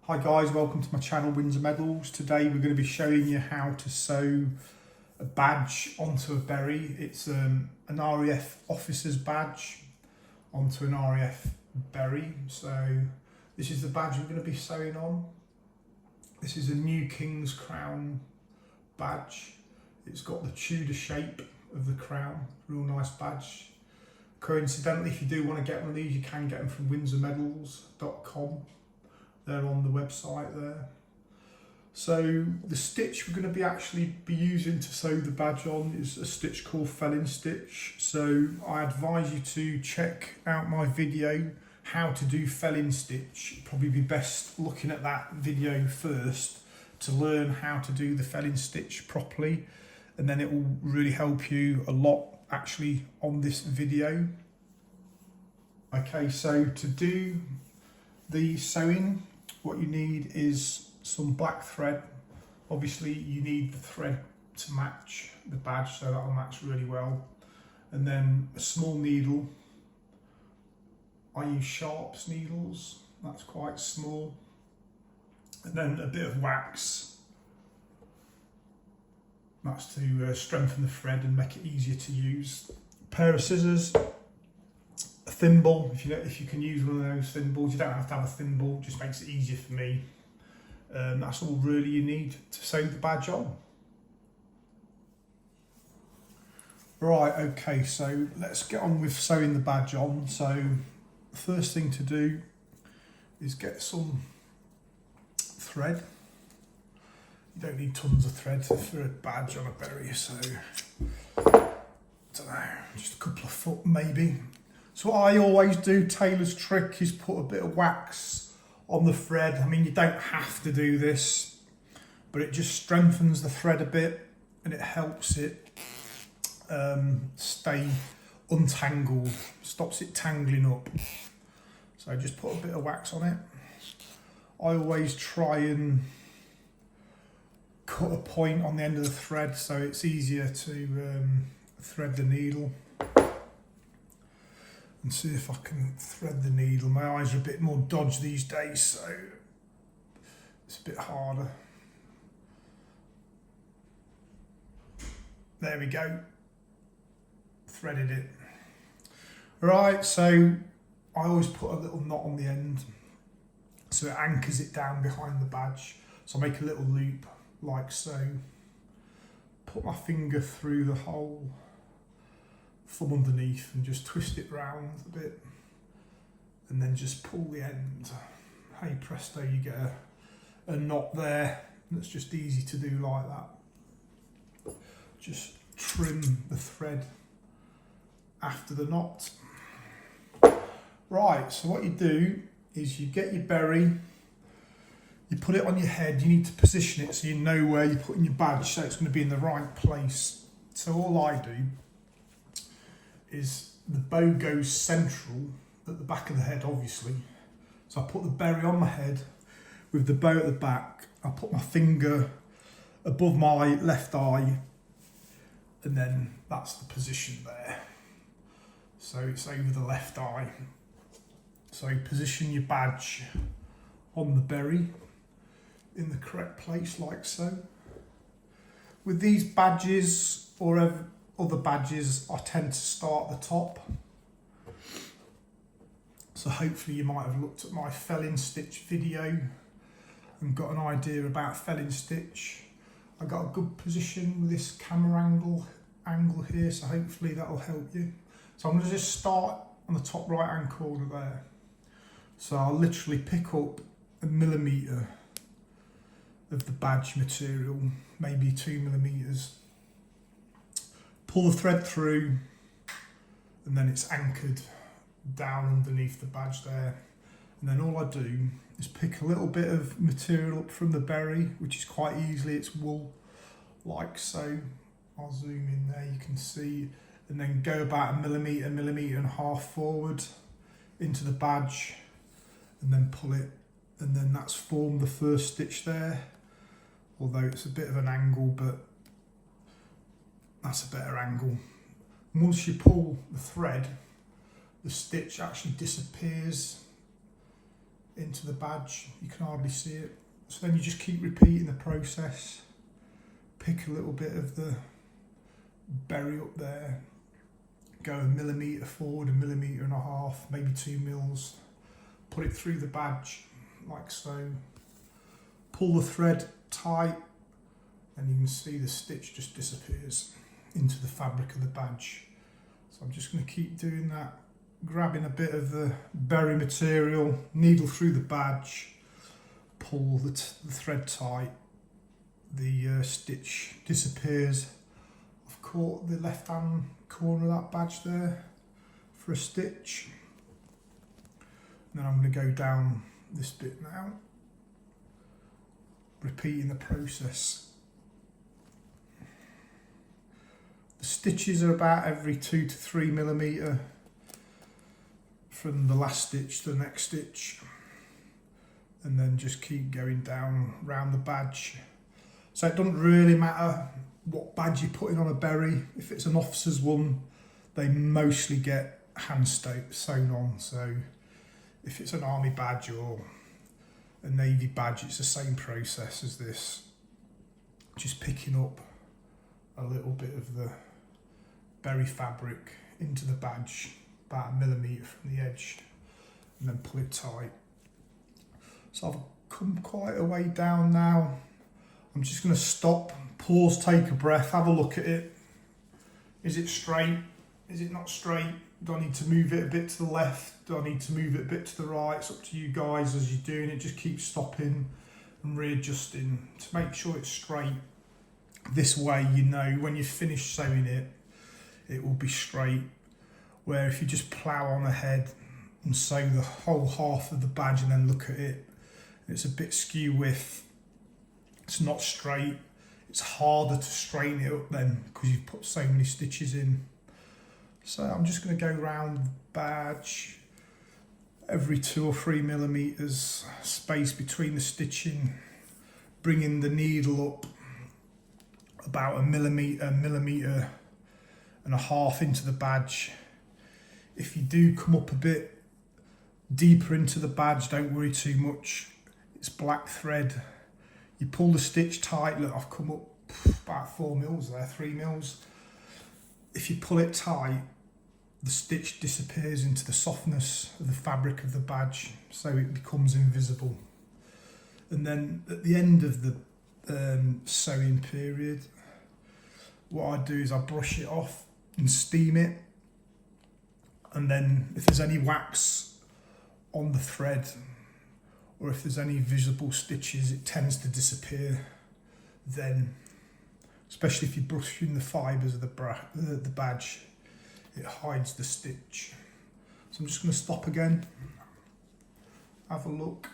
Hi guys, welcome to my channel Windsor Medals. Today we're going to be showing you how to sew a badge onto a beret. It's an RAF officer's badge onto an RAF beret. So this is the badge we're going to be sewing on. This is a New King's Crown badge. It's got the Tudor shape of the crown, real nice badge. Coincidentally, if you do want to get one of these, you can get them from windsormedals.com. They're on the website there. So the stitch we're going to actually be using to sew the badge on is a stitch called felling stitch. So I advise you to check out my video how to do felling stitch. It'd probably be best looking at that video first to learn how to do the felling stitch properly, and then it will really help you a lot actually on this video. Okay, so to do the sewing, what you need is some black thread. Obviously you need the thread to match the badge, so that'll match really well. And then a small needle. I use Sharp's needles, that's quite small. And then a bit of wax. That's to strengthen the thread and make it easier to use. A pair of scissors. A thimble, if you can use one of those thimbles. You don't have to have a thimble, just makes it easier for me. That's all really you need to sew the badge on. Right, okay, so let's get on with sewing the badge on. So the first thing to do is get some thread. You don't need tons of thread for a badge on a beret, so I don't know, just a couple of foot maybe. So what I always do, tailor's trick, is put a bit of wax on the thread. I mean, you don't have to do this, but it just strengthens the thread a bit and it helps it stay untangled, stops it tangling up. So just put a bit of wax on it. I always try and cut a point on the end of the thread so it's easier to thread the needle. And see if I can thread the needle. My eyes are a bit more dodgy these days, so it's a bit harder. There we go. Threaded it. Right, so I always put a little knot on the end so it anchors it down behind the badge. So I make a little loop like so. Put my finger through the hole, thumb underneath, and just twist it round a bit, and then just pull the end. Hey presto, you get a knot there. That's just easy to do like that. Just trim the thread after the knot. Right, so what you do is you get your beret, you put it on your head. You need to position it so you know where you're putting your badge, so it's going to be in the right place. So all I do is the bow goes central at the back of the head, obviously. So I put the beret on my head with the bow at the back. I put my finger above my left eye, and then that's the position there. So it's over the left eye. So you position your badge on the beret in the correct place, like so. With these badges or other badges, I tend to start at the top. So hopefully you might have looked at my felling stitch video and got an idea about felling stitch. I got a good position with this camera angle here, so hopefully that'll help you. So I'm going to just start on the top right hand corner there. So I'll literally pick up 1 millimetre of the badge material, maybe 2 millimetres. Pull the thread through, and then it's anchored down underneath the badge there. And then all I do is pick a little bit of material up from the beret, which is quite easily, it's wool, like so. I'll zoom in there, you can see, and then go about 1 millimetre, 1.5 millimetres forward into the badge, and then pull it, and then that's formed the first stitch there. Although it's a bit of an angle, but that's a better angle. And once you pull the thread, the stitch actually disappears into the badge. You can hardly see it. So then you just keep repeating the process. Pick a little bit of the berry up there, go 1 millimetre forward, 1.5 millimetres, maybe 2 mils, put it through the badge like so, pull the thread tight, and you can see the stitch just disappears into the fabric of the badge. So I'm just going to keep doing that, grabbing a bit of the berry material, needle through the badge, pull the thread tight, the stitch disappears. I've caught the left hand corner of that badge there for a stitch. And then I'm going to go down this bit now, repeating the process. The stitches are about every 2 to 3 millimetre from the last stitch to the next stitch, and then just keep going down round the badge. So it doesn't really matter what badge you're putting on a berry. If it's an officer's one, they mostly get hand sewn on. So if it's an army badge or a navy badge, it's the same process as this. Just picking up a little bit of the berry fabric into the badge, about 1 millimetre from the edge, and then pull it tight. So I've come quite a way down now. I'm just going to stop, pause, take a breath, have a look at it. Is it straight? Is it not straight? Do I need to move it a bit to the left? Do I need to move it a bit to the right? It's up to you guys as you're doing it. Just keep stopping and readjusting to make sure it's straight. This way, you know when you've finished sewing it, it will be straight. Where if you just plough on ahead and sew the whole half of the badge and then look at it, it's a bit skew width. It's not straight. It's harder to straighten it up then because you've put so many stitches in. So I'm just going to go around the badge every 2 or 3 millimetres space between the stitching, bringing the needle up about 1 millimetre, 1.5 millimetres into the badge. If you do come up a bit deeper into the badge, don't worry too much. It's black thread. You pull the stitch tight. Look, I've come up about 4 mils there, 3 mils. If you pull it tight, the stitch disappears into the softness of the fabric of the badge, so it becomes invisible. And then at the end of the sewing period, what I do is I brush it off and steam it, and then if there's any wax on the thread or if there's any visible stitches, it tends to disappear then, especially if you're brushing the fibres of the badge, it hides the stitch. So I'm just going to stop again, have a look,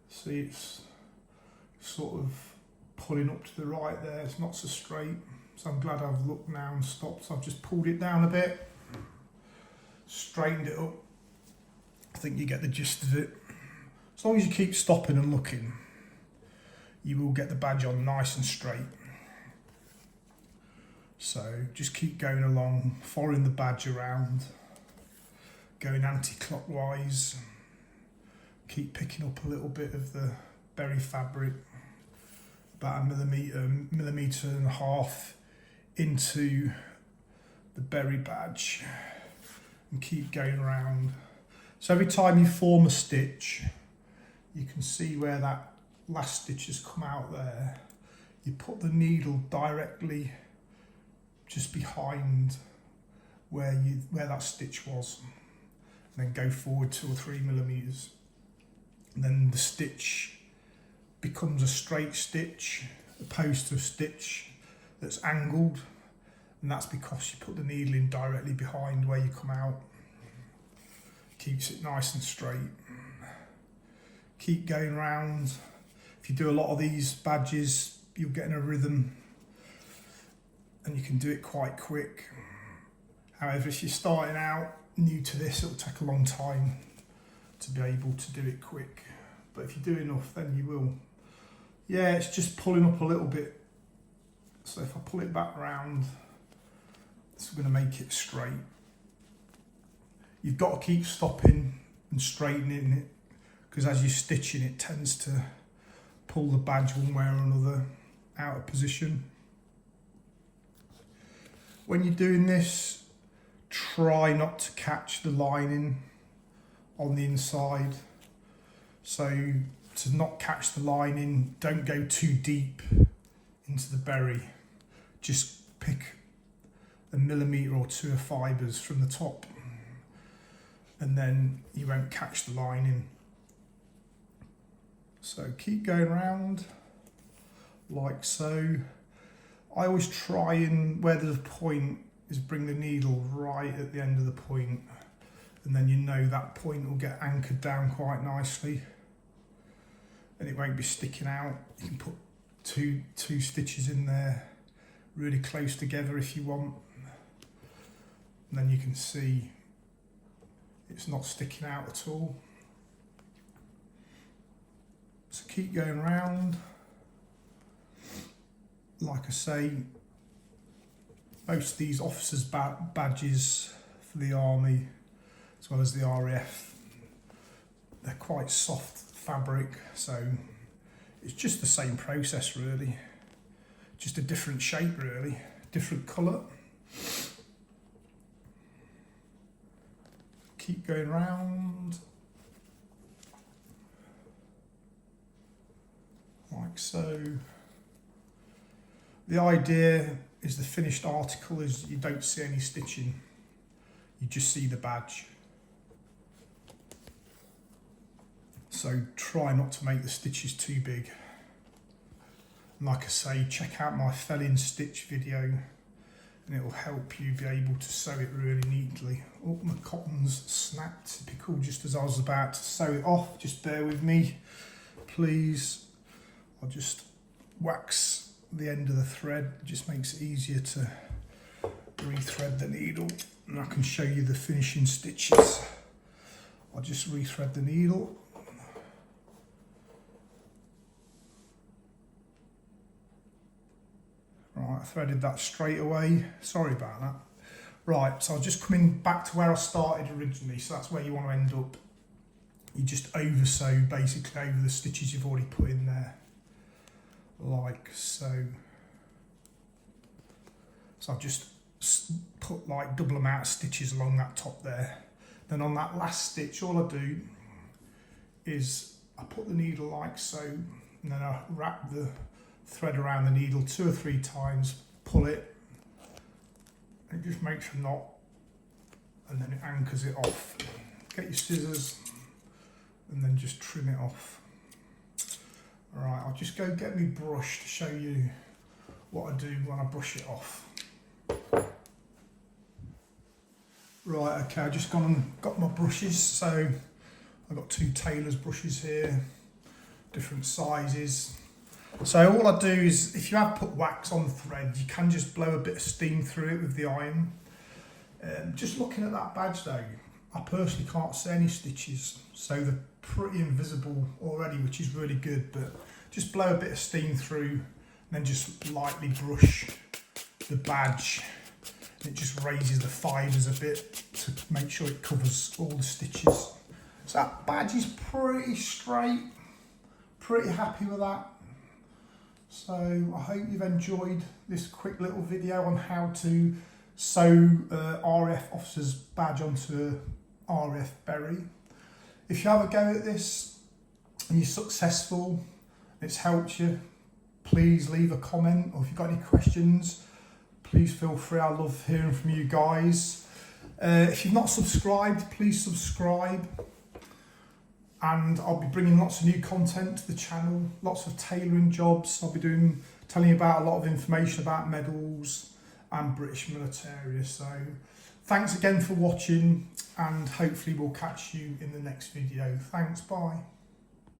see it's sort of pulling up to the right there, it's not so straight, so I'm glad I've looked now and stopped. So I've just pulled it down a bit, straightened it up. I think you get the gist of it. As long as you keep stopping and looking, you will get the badge on nice and straight. So just keep going along, following the badge around, going anti-clockwise. Keep picking up a little bit of the berry fabric, about 1.5 millimetres into the berry badge, and keep going around. So every time you form a stitch, you can see where that last stitch has come out there. You put the needle directly just behind where that stitch was, and then go forward 2 or 3 millimetres. And then the stitch becomes a straight stitch opposed to a stitch that's angled, and that's because you put the needle in directly behind where you come out. Keeps it nice and straight. Keep going round. If you do a lot of these badges, you'll get in a rhythm and you can do it quite quick. However, if you're starting out new to this, it'll take a long time to be able to do it quick. But if you do enough, then you will. Yeah, it's just pulling up a little bit. So if I pull it back round, it's going to make it straight. You've got to keep stopping and straightening it. because as you're stitching it tends to pull the badge one way or another out of position. When you're doing this, try not to catch the lining on the inside. So to not catch the lining, don't go too deep into the berry. Just pick a millimetre or two of fibres from the top, and then you won't catch the lining. So keep going around like so. I always try, and where there's a point, is bring the needle right at the end of the point, and then you know that point will get anchored down quite nicely and it won't be sticking out. You can put two stitches in there really close together if you want, and then you can see it's not sticking out at all. So keep going around. Like I say, most of these officers' badges for the army, as well as the RAF, they're quite soft fabric, so it's just the same process really, just a different shape really, different colour. Keep going round like so. The idea is the finished article is you don't see any stitching, you just see the badge. So try not to make the stitches too big. And like I say, check out my fell-in stitch video and it will help you be able to sew it really neatly. Oh, my cotton's snapped, typical, just as I was about to sew it off. Just bear with me, please. I'll just wax the end of the thread, it just makes it easier to rethread the needle, and I can show you the finishing stitches. I'll just rethread the needle. Right, I threaded that straight away, sorry about that. Right, so I'm just coming back to where I started originally, so that's where you want to end up. You just over sew basically over the stitches you've already put in there, like so. So I've just put like double amount of stitches along that top there. Then on that last stitch, all I do is I put the needle like so, and then I wrap the thread around the needle 2 or 3 times, pull it, and it just makes a knot, and then it anchors it off. Get your scissors and then just trim it off. Alright, I'll just go get my brush to show you what I do when I brush it off. Right, okay, I've just gone and got my brushes. So I've got 2 tailor's brushes here, different sizes. So all I do is, if you have put wax on the thread, you can just blow a bit of steam through it with the iron. Just looking at that badge though, I personally can't see any stitches, so they're pretty invisible already, which is really good. But just blow a bit of steam through and then just lightly brush the badge. It just raises the fibres a bit to make sure it covers all the stitches. So that badge is pretty straight, pretty happy with that. So I hope you've enjoyed this quick little video on how to sew RAF officer's badge onto a RAF beret. If you have a go at this and you're successful, it's helped you, please leave a comment, or if you've got any questions, please feel free. I love hearing from you guys. If you've not subscribed, please subscribe. And I'll be bringing lots of new content to the channel, lots of tailoring jobs. I'll be telling you about a lot of information about medals and British military. So thanks again for watching, and hopefully we'll catch you in the next video. Thanks, bye.